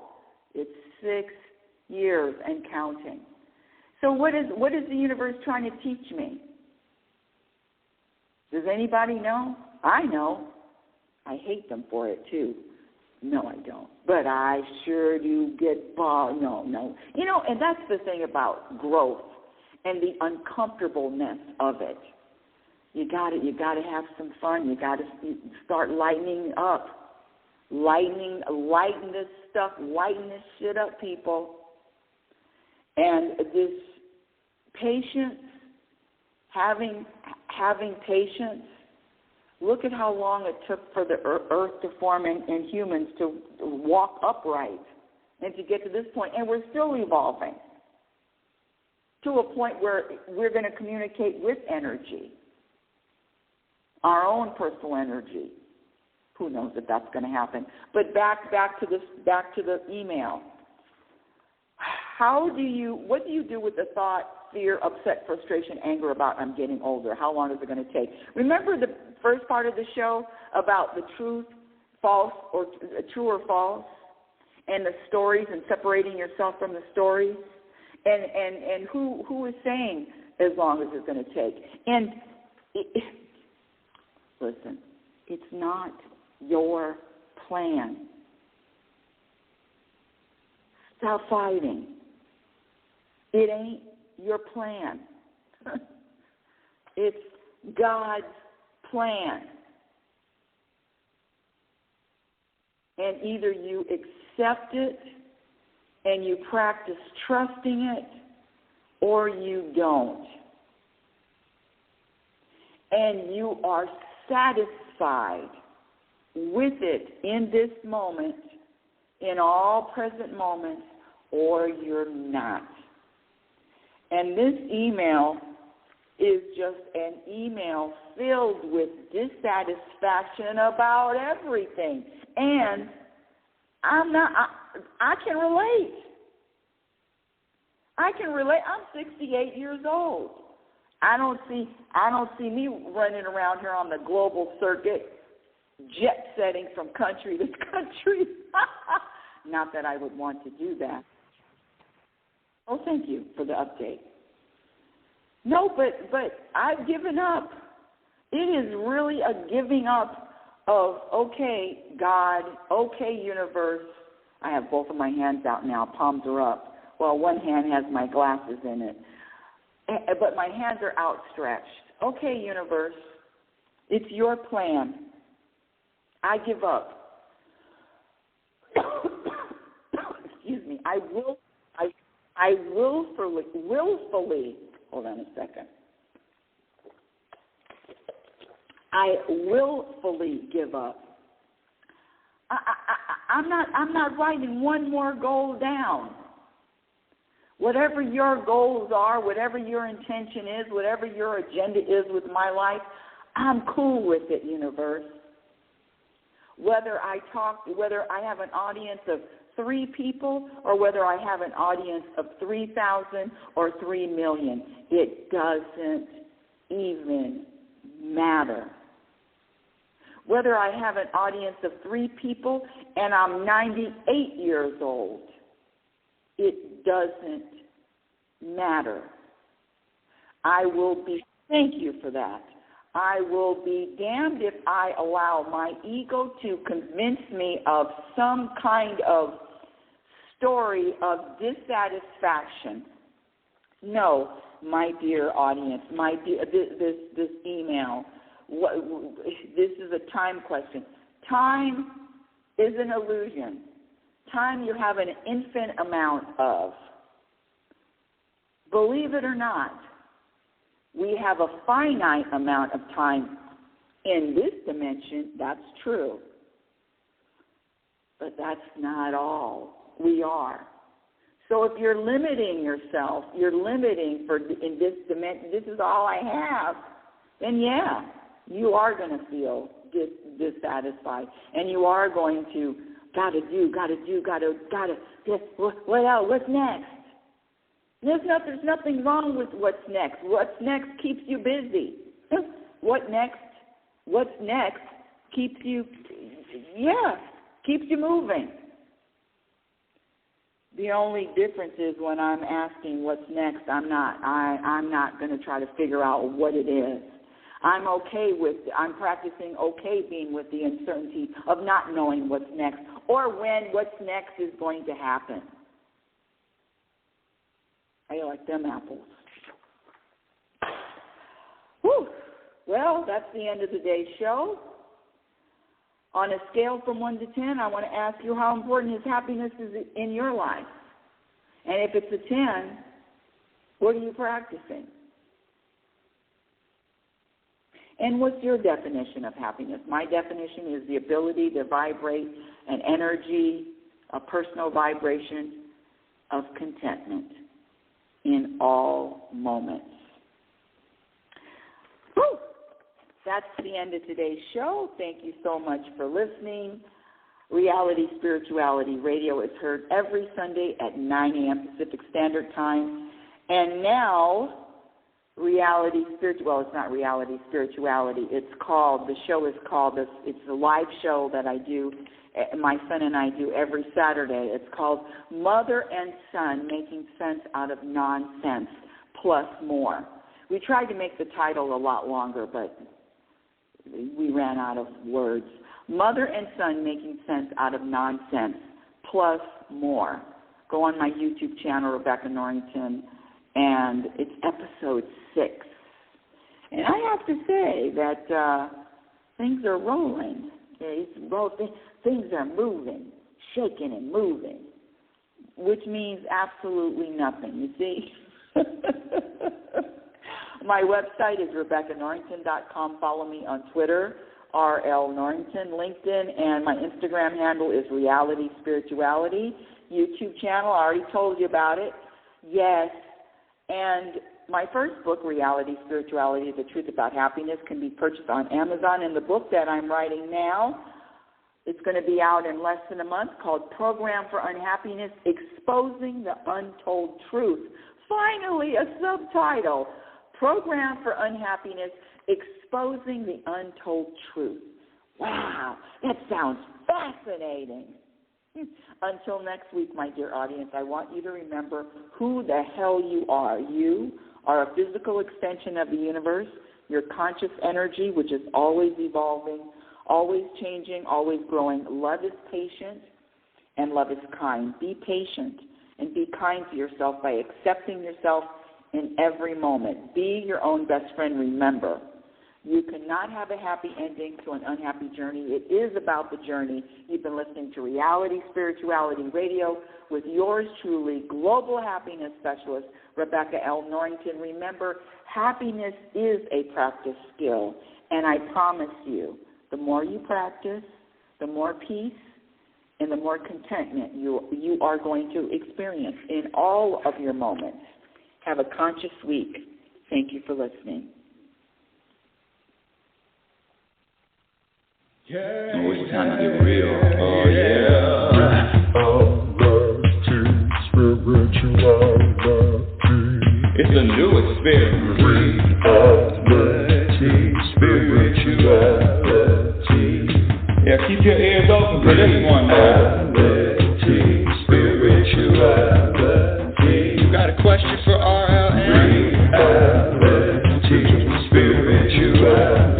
It's 6 years and counting. So what is the universe trying to teach me? Does anybody know? I know. I hate them for it too. No, I don't. But I sure do get bogged. No. You know, and that's the thing about growth and the uncomfortableness of it. You got to have some fun. You got to start lightening up. Lighten this stuff. Lighten this shit up, people. And this patience, having patience. Look at how long it took for the earth to form and humans to walk upright and to get to this point. And we're still evolving to a point where we're going to communicate with energy, our own personal energy. Who knows if that's going to happen? But back to the email. What do you do with the thought, fear, upset, frustration, anger about I'm getting older? How long is it going to take? Remember the first part of the show about the truth, false, or true or false, and the stories and separating yourself from the stories, and who is saying as long as it's going to take? And listen, it's not your plan. Stop fighting. It ain't your plan. It's God's plan. And either you accept it and you practice trusting it, or you don't. And you are satisfied with it in this moment, in all present moments, or you're not. And this email is just an email filled with dissatisfaction about everything. And I can relate. I'm 68 years old. I don't see me running around here on the global circuit, jet setting from country to country. Not that I would want to do that. Oh, thank you for the update. No, but I've given up. It is really a giving up of, okay, God, okay, universe. I have both of my hands out now, palms are up. Well, one hand has my glasses in it, but my hands are outstretched. Okay, universe, it's your plan. I give up. Excuse me. I willfully, hold on a second. I willfully give up. I'm not writing one more goal down. Whatever your goals are, whatever your intention is, whatever your agenda is with my life, I'm cool with it, universe. Whether I have an audience of 3 people or whether I have an audience of 3,000 or 3 million, it doesn't even matter. Whether I have an audience of 3 people and I'm 98 years old, it doesn't matter. Thank you for that. I will be damned if I allow my ego to convince me of some kind of story of dissatisfaction. No, my dear audience, my dear, this email, this is a time question. Time is an illusion. Time you have an infinite amount of. Believe it or not, we have a finite amount of time in this dimension. That's true. But that's not all. We are. So if you're limiting yourself, you're limiting in this dimension, this is all I have, then yeah, you are going to feel dissatisfied. And you are going to, gotta, what else? What's next? There's nothing wrong with what's next. What's next keeps you busy. What's next keeps you moving. The only difference is when I'm asking what's next, I'm not going to try to figure out what it is. I'm practicing being with the uncertainty of not knowing what's next or when what's next is going to happen. How you like them apples? Whew. Well, that's the end of today's show. On a scale from 1 to 10, I want to ask you how important is happiness in your life. And if it's a 10, what are you practicing? And what's your definition of happiness? My definition is the ability to vibrate an energy, a personal vibration of contentment in all moments. Whew. That's the end of today's show. Thank you so much for listening. Reality Spirituality Radio is heard every Sunday at 9 a.m. Pacific Standard Time. And now, it's not Reality Spirituality. It's a live show that I do, my son and I do every Saturday. It's called Mother and Son, Making Sense Out of Nonsense, Plus More. We tried to make the title a lot longer, but we ran out of words. Mother and Son, Making Sense Out of Nonsense, Plus More. Go on my YouTube channel, Rebecca Norrington, and it's episode 6. And I have to say that things are rolling. Things are moving, shaking and moving, which means absolutely nothing, you see. My website is RebeccaNorrington.com. Follow me on Twitter, RL Norrington, LinkedIn, and my Instagram handle is Reality Spirituality. YouTube channel, I already told you about it. Yes. And my first book, Reality Spirituality, The Truth About Happiness, can be purchased on Amazon. And the book that I'm writing now, it's going to be out in less than a month, called Program for Unhappiness, Exposing the Untold Truth. Finally, a subtitle, Program for Unhappiness, Exposing the Untold Truth. Wow, that sounds fascinating. Until next week, my dear audience, I want you to remember who the hell you are. You are a physical extension of the universe, your conscious energy, which is always evolving, always changing, always growing. Love is patient and love is kind. Be patient and be kind to yourself by accepting yourself in every moment. Be your own best friend. Remember, you cannot have a happy ending to an unhappy journey. It is about the journey. You've been listening to Reality Spirituality Radio with yours truly, Global Happiness Specialist, Rebecca L. Norrington. Remember, happiness is a practice skill, and I promise you, the more you practice, the more peace and the more contentment you are going to experience in all of your moments. Have a conscious week. Thank you for listening. Oh, it's time to get real. Oh, yeah. It's a new experience. Reality Spirituality. Yeah, keep your ears open for this one, man. Reality Spirituality. You got a question for RLN? Reality Spirituality.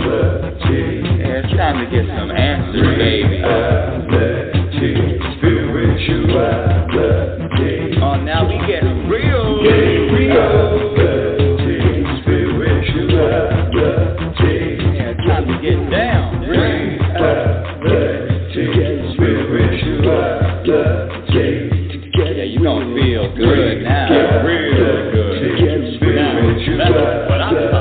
gonna feel good now. Real good. Now, that's what I'm